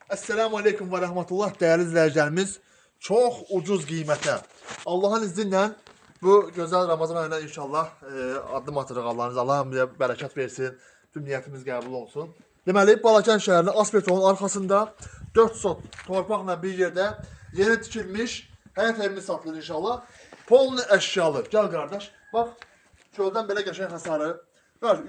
Esselamu Aleyküm və Rəhmətullah dəyərli izləyicilərimiz. Çox ucuz qiymətə. Allahın izni ilə bu gözəl Ramazan ayına inşallah addım atırıq Allahınız. Allah hamıya bərəkət versin. Tüm niyyətimiz qəbul olsun. Deməli, Balakən şəhərinin Aspetovun arxasında 4 sot torpaqla bir yerdə yeni tikilmiş həyət evimiz satılır inşallah. Polni əşyalı. Gəl qardaş. Bax, çöldən belə qəşəng hasarı.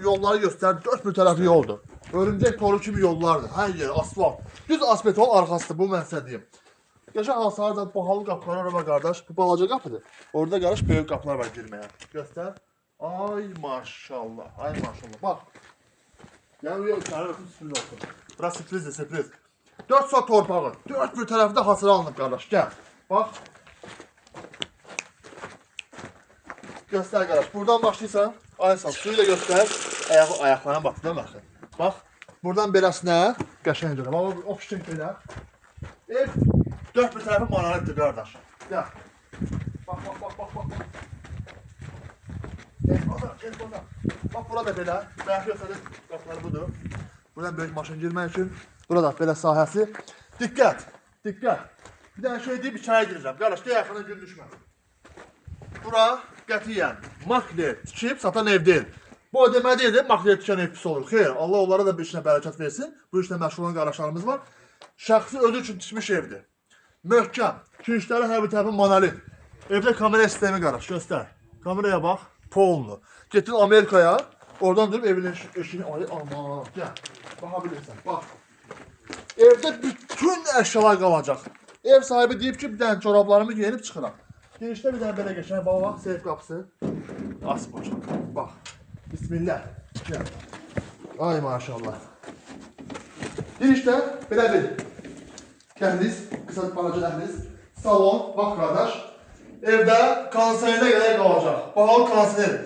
Yolları göstər, 4 bir tərəfi yoldur. Örümcək toru kimi yollardır. Hər yer asfalt. Düz Aspetovun arxasıdır, bu mən sizə deyim. Qəşəng hasarı da bahalı qapılar var qardaş. Bu balaca qapıdır. Orada qardaş böyük qapılar var girməyə. Göstər. Ay maşallah, ay maşallah. Bax. Yəni içəri ötün sürpriz olsun. Bura sürprizdir, sürpriz. 4 sot torpağı. 4 bir tərəfdə hasarı alınıb qardaş. Gəl. Bax. Göstər qardaş. Buradan başlayırsan. Aysan, suyu da göstər. Ayaqlarına bax, değil mi? Bax, buradan beləsinə qəşəng görürəm. Bax, o fişkin belə. Ev 4 bir tərəfi monolitdir qardaş. Gəl. Bax, bax, bax, bax, bax. Gel burada. Bax, bura da belə. Bayaq göstərir, qapıları budur. Buradan böyük maşın girmək üçün. Burada belə sahəsi. Diqqət, diqqət. Bir dənə şey deyib, içəri girirəm. Qardaş, de yaxına gün düşmə. Bura qətiyyən makler tikib satan ev deyil. Bu o demək deyil, makler tikən ev pis olur. Xeyr, Allah onlara da bir işinə bərəkət versin. Bu işlə məşğul olan qardaşlarımız var. Şəxsi özü üçün tikmiş evdir. Möhkəm, kirişləri hər bir tərəfi monolit. Evdə kamera sistemi qardaş, göstər. Kameraya bax, polnu. Getdin Amerikaya, oradan durub evin eşini, ay aman, gəl. Baxa bilirsən, bax. Evdə bütün əşyalar qalacaq. Ev sahibi deyib ki, bir dənə çorablarımı giyinib çıxıram. Girişdə bir dənə belə geçən, bax, seyf qapısı. Aspoç, bax. Bismillah. Gəl. Ay maşallah. Girişdə belə bir dəhliz, qısa balaca dəhliz. Salon, bax qardaş. Evdə kondisionerinə qədər qalacaq. Bahalı kondisioner.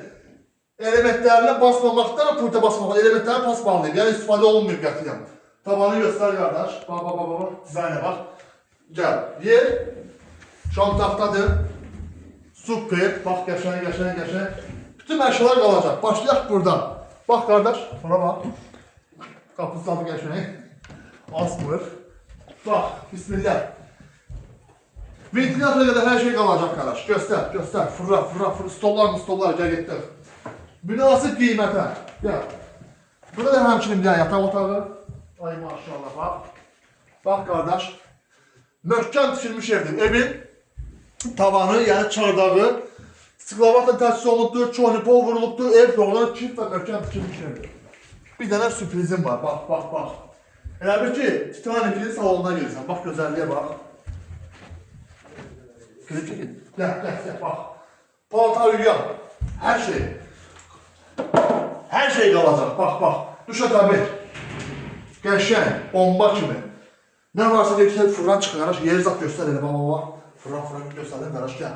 Elementlərinə basmamaqdan pulta basmaqdan elementləri pas bağlayıb. Yəni istifadə olunmuyor qətiyyən. Tabanı göstər qardaş. Bax, bax, bax, bax. Dizaynə bax. Gəl. Yer şantaqdadır. Super. Bax, qəşəng, qəşəng, qəşəng. Bütün əşyalar qalacaq. Başlayaq buradan. Bax qardaş. Buna bax. Qapısı tabi qəşəng. Asmır. Bax. Bismillah. Ventilatora qədər hər şey qalacaq qardaş. Göstər, göstər. Fırra, fırra, fırra. Stollar, gəl getdik. Münasib qiymətə. Gəl. Burada da həmçinin bir dənə yataq otağı. Ay maşallah, bax. Bax qardaş. Möhkəm tikilmiş evdir. Evin tavanı, yəni çardağı stiklavatla təsis olunubdur, çoğunipol vurulubdur. Ev doğrudan çift və möhkəm tikilmiş evdir. Bir dənə sürprizim var. Bax, bax, bax. Elə bir ki, Titanic'in salonuna gelirsən. Bax, gözəlliyə bax. Gidip çekin. Gəl, bax. Paltar uyuyan. Hər şey. Hər şey qalacaq. Bax, bax. Duşa tabi. Qəşəng, bomba kimi. Nə varsa deyək, fırlan çıxır, qardaş. Yeri zat göstər elə, bax. Fırlan göstərin, qardaş, gəl.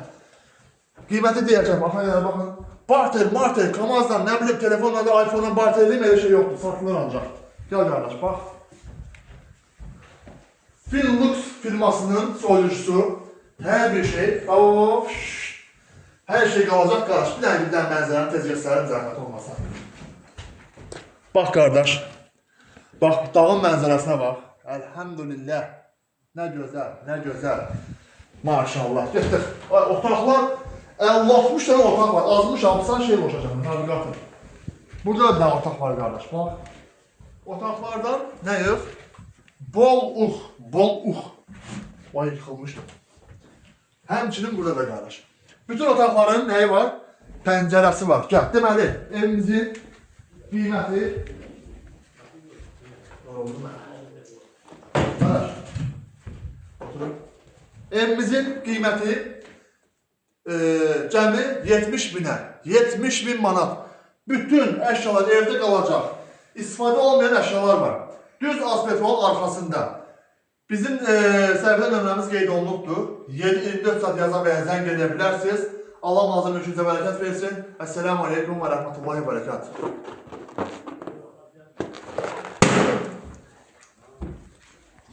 Qiyməti deyəcəm, baxın. Barter, marter, Kamazdan, nə bilib, telefonla da iPhone-dan barterliyim, elə şey yoxdur. Satılır ancaq. Gəl, qardaş, bax. Finlux firmasının soyucusu. Hər bir şey, hər şey qalacaq qardaş. Bir dənə mənzərəni tez göstərim, zəhmət olmasa. Bax qardaş, bax dağın mənzərəsinə bax. Əlhəmdülillah, nə gözəl, nə gözəl. Maşallah, getdik. Otaqlar, 50-60 tane otaq var, azmış, 60 şey boşacaq, navigatör. Burada da bir dənə otaq var qardaş, bax. Otaqlardan nə yox? Bol ux. Vay, yıxılmışdır. Həmçinin burada da qardaş. Bütün otaqların nəyi var? Pəncərəsi var. Gəl, deməli, evimizin qiyməti evimizin qiyməti cəmi 70 binə. 70 bin manat. Bütün əşyalar evdə qalacaq. İstifadə olmayan əşyalar var. Düz Aspetovun arxasında. Bizim səhifə nömrəmiz qeyd olunubdur. 7-24 saat yaza və zəng edə bilərsiniz. Allah nazım üçün bərəkət versin. Esselamu Aleyküm və Rəhmətullahi və Bərəkət.